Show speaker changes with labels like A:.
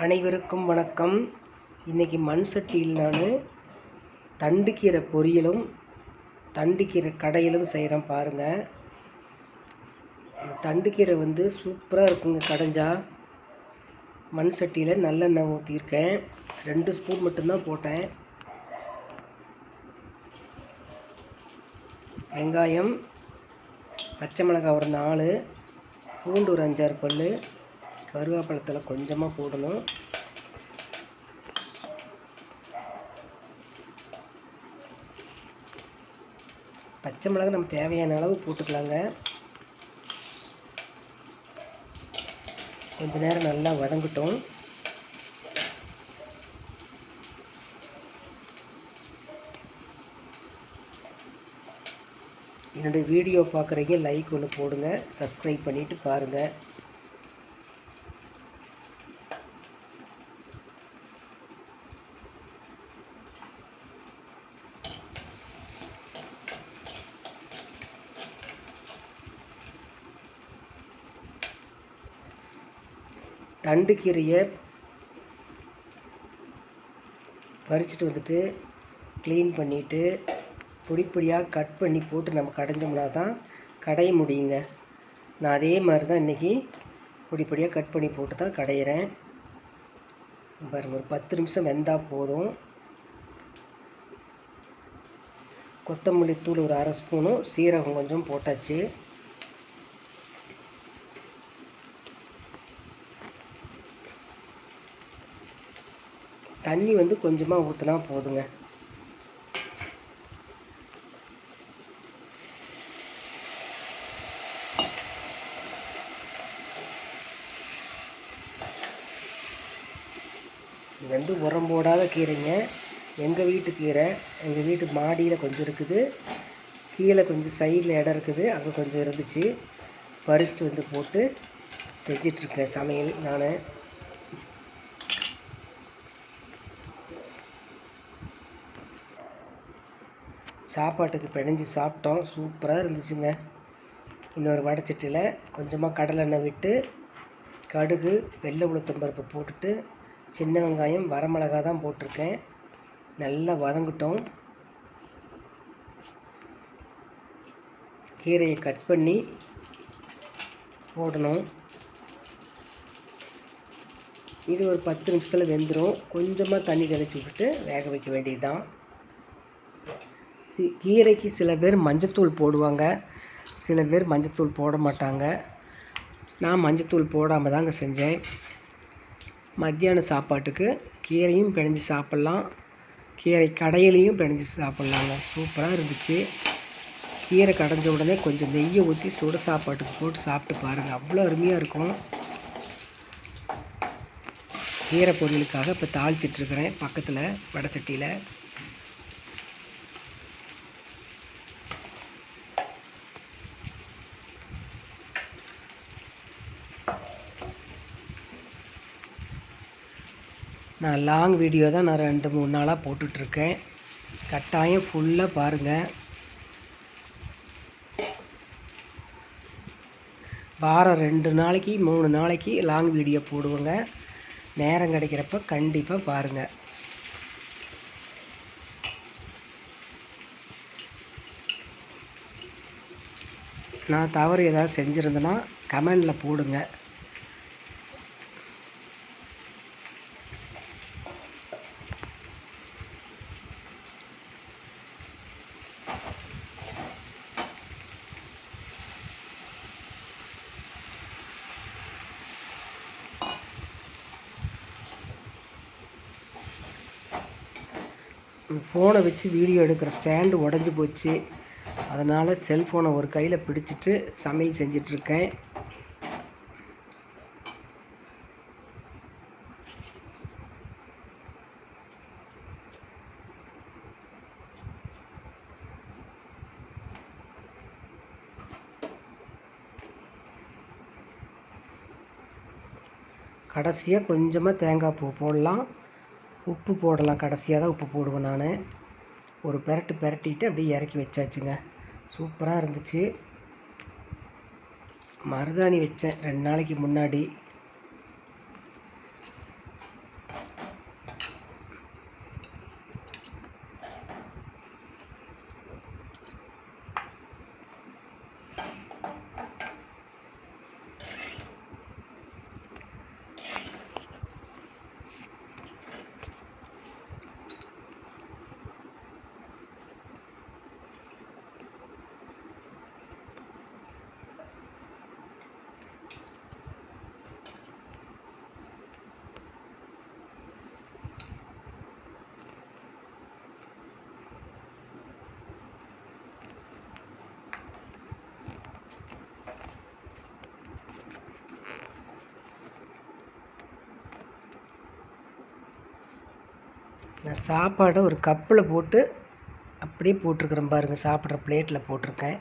A: அனைவருக்கும் வணக்கம். இன்றைக்கி மண் சட்டியில் நான் தண்டுக்கீரை பொரியலும் தண்டுக்கீரை கடையிலும் செய்கிறேன் பாருங்கள். தண்டுக்கீரை சூப்பராக இருக்குங்க. கடைஞ்சா மண் சட்டியில் நல்லெண்ணெய் ஊற்றிருக்கேன். 2 ஸ்பூன் மட்டும்தான் போட்டேன். வெங்காயம், பச்சை மிளகாய் ஒரு 4, பூண்டு ஒரு 5-6 பல், கருவேப்பிலத்தில் கொஞ்சமாக போடணும். பச்சை மிளகாய் நம்ம தேவையான அளவு போட்டுக்கலாங்க. கொஞ்ச நேரம் நல்லா வதங்கட்டும். என்னுடைய வீடியோ பார்க்குறீங்க, லைக் ஒன்று போடுங்க, சப்ஸ்கிரைப் பண்ணிவிட்டு பாருங்கள். தண்டுக்கீரையை பறிச்சுட்டு வந்துட்டு க்ளீன் பண்ணிவிட்டு பொடியாக கட் பண்ணி போட்டு நம்ம கடைஞ்சோம்னா தான் கடைய முடியுங்க. நான் அதே மாதிரி தான் இன்றைக்கி பொடியாக கட் பண்ணி போட்டு தான் கடையிறேன். பாருங்கள், ஒரு 10 நிமிஷம் வெந்தால் போதும். கொத்தமல்லி தூள் ஒரு 1/2 ஸ்பூனும் சீரகம் கொஞ்சம் போட்டாச்சு. தண்ணி கொஞ்சமாக ஊற்றினா போதுங்க. இது உரம் போடாத கீரைங்க. எங்கள் வீட்டு கீரை, எங்கள் வீட்டு மாடியில் கொஞ்சம் இருக்குது, கீழே கொஞ்சம் சைடில் இடம் இருக்குது, அங்கே கொஞ்சம் இருந்துச்சு. பறிச்சுட்டு போட்டு செஞ்சிட்ருக்கேன் சமையல். நான் சாப்பாட்டுக்கு பிணைஞ்சி சாப்பிட்டோம். சூப்பராக இருந்துச்சுங்க. இன்னொரு வடைச்சட்டியில் கொஞ்சமாக கடலெண்ணெய் விட்டு கடுகு, வெள்ளை உளுத்தம்பருப்பு போட்டுட்டு சின்ன வெங்காயம், வரமிளகாய் தான் போட்டிருக்கேன். நல்லா வதங்கட்டும். கீரையை கட் பண்ணி போடணும். இது ஒரு 10 நிமிஷத்தில் வெந்துடும். கொஞ்சமாக தண்ணி தெளிச்சு விட்டுட்டு வேக வைக்க வேண்டியது தான். கீரைக்கு சில பேர் மஞ்சத்தூள் போடுவாங்க, சில பேர் மஞ்சத்தூள் போட மாட்டாங்க. நான் மஞ்சத்தூள் போடாமல் தாங்க செஞ்சேன். மத்தியான சாப்பாட்டுக்கு கீரையும் பிணைஞ்சி சாப்பிட்லாம், கீரை கடையிலையும் பிணைஞ்சி சாப்பிட்லாங்க. சூப்பராக இருந்துச்சு. கீரை கடைஞ்ச உடனே கொஞ்சம் நெய்யை ஊற்றி சுட சாப்பாட்டுக்கு போட்டு சாப்பிட்டு பாருங்கள், அவ்வளோ அருமையாக இருக்கும். கீரை பொரியலுக்காக இப்போ தாளிச்சிட்ருக்கிறேன் பக்கத்தில் வடைச்சட்டியில். நான் லாங் வீடியோ தான் நான் 2-3 நாளாக போட்டுட்ருக்கேன். கட்டாயம் ஃபுல்லாக பாருங்கள். வாரம் 2 நாளைக்கு 3 நாளைக்கு லாங் வீடியோ போடுவேங்க. நேரம் கிடைக்கிறப்ப கண்டிப்பாக பாருங்கள். நான் தவறு ஏதாவது செஞ்சுருந்தேன்னா கமெண்டில் போடுங்க. ஃபோனை வச்சு வீடியோ எடுக்கிற ஸ்டாண்டு உடஞ்சி போச்சு. அதனால் செல்ஃபோனை ஒரு கையில் பிடிச்சிட்டு சமையல் செஞ்சிட்ருக்கேன். கடைசியாக கொஞ்சமாக தேங்காய் பூ போடலாம், உப்பு போடலாம். கடைசியாக தான் உப்பு போடுவேன் நான். ஒரு பெரட்டிட்டு அப்படியே இறக்கி வச்சாச்சுங்க. சூப்பராக இருந்துச்சு. மருதாணி வச்சேன் 2 நாளைக்கு முன்னாடி. நான் சாப்பாடை ஒரு கப்பில் போட்டு அப்படியே போட்டிருக்கிறேன் பாருங்கள், சாப்பிட்ற பிளேட்டில் போட்டிருக்கேன்.